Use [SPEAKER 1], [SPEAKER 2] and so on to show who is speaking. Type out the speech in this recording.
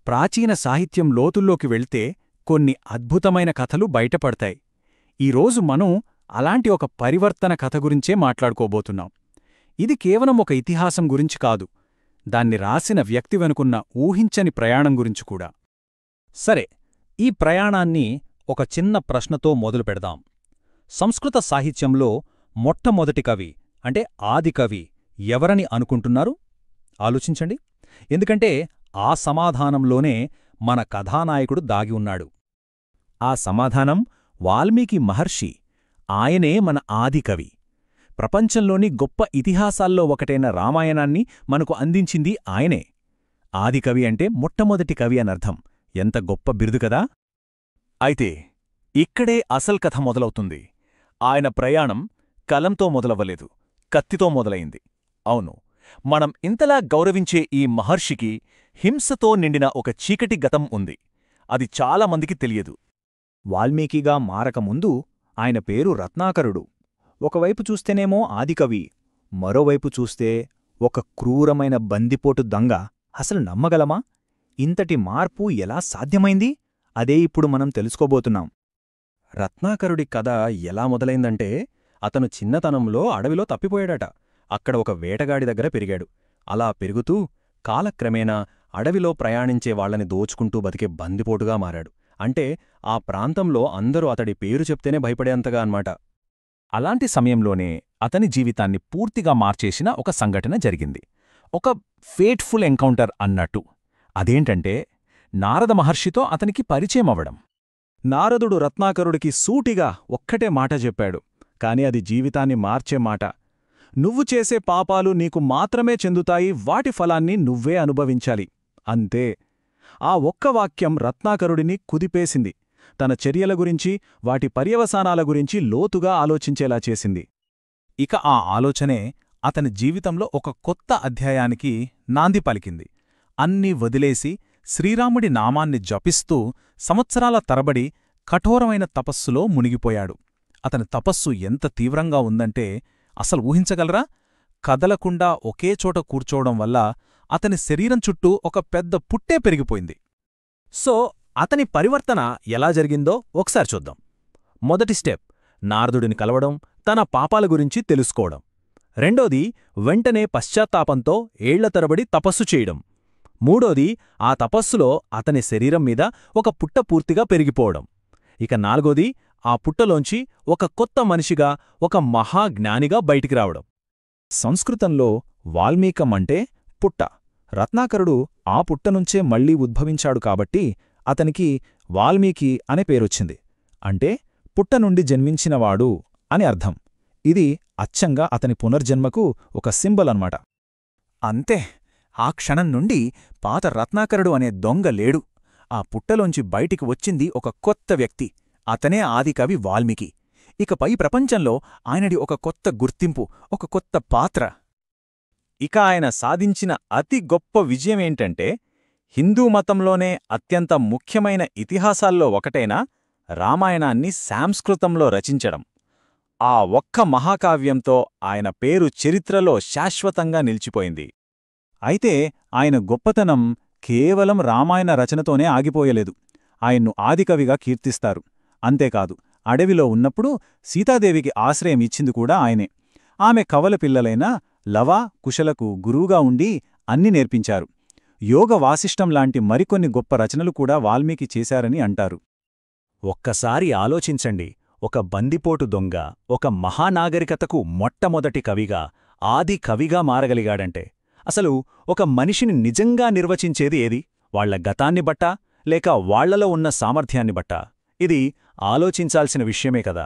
[SPEAKER 1] ప్రాచీన సాహిత్యం లోతుల్లోకి వెళ్తే కొన్ని అద్భుతమైన కథలు బయటపడతాయి. ఈరోజు మనం అలాంటి ఒక పరివర్తన కథ గురించే మాట్లాడుకోబోతున్నాం. ఇది కేవలం ఒక ఇతిహాసం గురించి కాదు, దాన్ని రాసిన వ్యక్తి వెనుకున్న ఊహించని ప్రయాణం గురించి కూడా.
[SPEAKER 2] సరే, ఈ ప్రయాణాన్ని ఒక చిన్న ప్రశ్నతో మొదలుపెడదాం. సంస్కృత సాహిత్యంలో మొట్టమొదటి కవి అంటే ఆదికవి ఎవరని అనుకుంటున్నారు? ఆలోచించండి. ఎందుకంటే ఆ సమాధానంలోనే మన కథానాయకుడు దాగి ఉన్నాడు.
[SPEAKER 3] ఆ సమాధానం వాల్మీకి మహర్షి. ఆయనే మన ఆదికవి. ప్రపంచంలోని గొప్ప ఇతిహాసాల్లో ఒకటైన రామాయణాన్ని మనకు అందించింది ఆయనే. ఆదికవి అంటే మొట్టమొదటి కవి అనర్థం. ఎంత గొప్ప బిరుదు కదా!
[SPEAKER 1] అయితే ఇక్కడే అసల్ కథ మొదలవుతుంది. ఆయన ప్రయాణం కలంతో మొదలవ్వలేదు, కత్తితో మొదలైంది. అవును, మనం ఇంతలా గౌరవించే ఈ మహర్షికి హింసతో నిండిన ఒక చీకటి గతం ఉంది. అది చాలామందికి తెలియదు.
[SPEAKER 3] వాల్మీకిగా మారకముందు ఆయన పేరు రత్నాకరుడు. ఒకవైపు చూస్తేనేమో ఆదికవి, మరోవైపు చూస్తే ఒక క్రూరమైన బందిపోటు దొంగ. అసలు నమ్మగలమా? ఇంతటి మార్పు ఎలా సాధ్యమైంది? అదే ఇప్పుడు మనం తెలుసుకోబోతున్నాం.
[SPEAKER 2] రత్నాకరుడి కథ ఎలా మొదలైందంటే, అతను చిన్నతనంలో అడవిలో తప్పిపోయాడట. అక్కడ ఒక వేటగాడి దగ్గర పెరిగాడు. అలా పెరుగుతూ కాలక్రమేణా అడవిలో ప్రయాణించే వాళ్లని దోచుకుంటూ బతికే బందిపోటుగా మారాడు. అంటే ఆ ప్రాంతంలో అందరూ అతడి పేరు చెప్తేనే భయపడేంతగా అన్నమాట.
[SPEAKER 3] అలాంటి సమయంలోనే అతని జీవితాన్ని పూర్తిగా మార్చేసిన ఒక సంఘటన జరిగింది. ఒక ఫేట్ఫుల్ ఎన్కౌంటర్ అన్నట్టు. అదేంటంటే నారద మహర్షితో అతనికి పరిచయమవ్వడం. నారదుడు రత్నాకరుడికి సూటిగా ఒక్కటే మాట చెప్పాడు, కాని అది జీవితాన్ని మార్చే మాట. నువ్వు చేసే పాపాలు నీకు మాత్రమే చెందుతాయి, వాటి ఫలాన్ని నువ్వే అనుభవించాలి. అంతే. ఆ ఒక్క వాక్యం రత్నాకరుడిని కుదిపేసింది. తన చర్యల గురించి, వాటి పర్యవసానాల గురించి లోతుగా ఆలోచించేలా చేసింది. ఇక ఆ ఆలోచనే అతని జీవితంలో ఒక కొత్త అధ్యాయానికి నాంది పలికింది. అన్నీ వదిలేసి శ్రీరాముడి నామాన్ని జపిస్తూ సంవత్సరాల తరబడి కఠోరమైన తపస్సులో మునిగిపోయాడు. అతని తపస్సు ఎంత తీవ్రంగా ఉందంటే అసలు ఊహించగలరా? కదలకుండా ఒకే చోట కూర్చోవడం వల్ల అతని శరీరం చుట్టూ ఒక పెద్ద పుట్టే పెరిగిపోయింది. సో అతని పరివర్తన ఎలా జరిగిందో ఒకసారి చూద్దాం. మొదటి స్టెప్ నారదుడిని కలవడం, తన పాపాల గురించి తెలుసుకోవడం. రెండోది వెంటనే పశ్చాత్తాపంతో ఏళ్ల తరబడి తపస్సు చేయడం. మూడోది ఆ తపస్సులో అతని శరీరం మీద ఒక పుట్ట పూర్తిగా పెరిగిపోవడం. ఇక నాలుగోది ఆ పుట్టలోంచి ఒక కొత్త మనిషిగా, ఒక మహాజ్ఞానిగా బయటికి రావడం. సంస్కృతంలో వాల్మీకమంటే పుట్ట. రత్నాకరుడు ఆ పుట్టనుంచే మళ్లీ ఉద్భవించాడు కాబట్టి అతనికి వాల్మీకి అనే పేరొచ్చింది. అంటే పుట్ట నుండి జన్మించినవాడు అని అర్థం. ఇది అచ్చంగా అతని పునర్జన్మకు ఒక సింబల్ అన్నమాట. అంతే. ఆ క్షణం నుండి పాత రత్నాకరుడు అనే దొంగ లేడు. ఆ పుట్టలోంచి బయటికి వచ్చింది ఒక కొత్త వ్యక్తి. అతనే ఆదికవి వాల్మీకి. ఇకపై ప్రపంచంలో ఆయనడి ఒక కొత్త గుర్తింపు, ఒక కొత్త పాత్ర. ఇక ఆయన సాధించిన అతి గొప్ప విజయమేంటంటే, హిందూ మతంలోనే అత్యంత ముఖ్యమైన ఇతిహాసాల్లో ఒకటైన రామాయణాన్ని సంస్కృతంలో రచించడం. ఆ ఒక్క మహాకావ్యంతో ఆయన పేరు చరిత్రలో శాశ్వతంగా నిలిచిపోయింది. అయితే ఆయన గొప్పతనం కేవలం రామాయణ రచనతోనే ఆగిపోయలేదు. ఆయన్ను ఆదికవిగా కీర్తిస్తారు. అంతేకాదు, అడవిలో ఉన్నప్పుడు సీతాదేవికి ఆశ్రయం ఇచ్చింది కూడా ఆయనే. ఆమె కవల పిల్లలైన లవ, కుశలకు గురువుగా ఉండి అన్ని నేర్పించారు. యోగ వాసిష్టం లాంటి మరికొన్ని గొప్ప రచనలు కూడా వాల్మీకి చేశారని అంటారు. ఒక్కసారి ఆలోచించండి. ఒక బందిపోటు దొంగ ఒక మహానాగరికతకు మొట్టమొదటి కవిగా, ఆది కవిగా మారగలిగాడంటే అసలు ఒక మనిషిని నిజంగా నిర్వచించేది ఏది? వాళ్ల గతాన్ని బట్టా, లేక వాళ్లలో ఉన్న సామర్థ్యాన్ని బట్టా? ఇది ఆలోచించాల్సిన విషయమే కదా.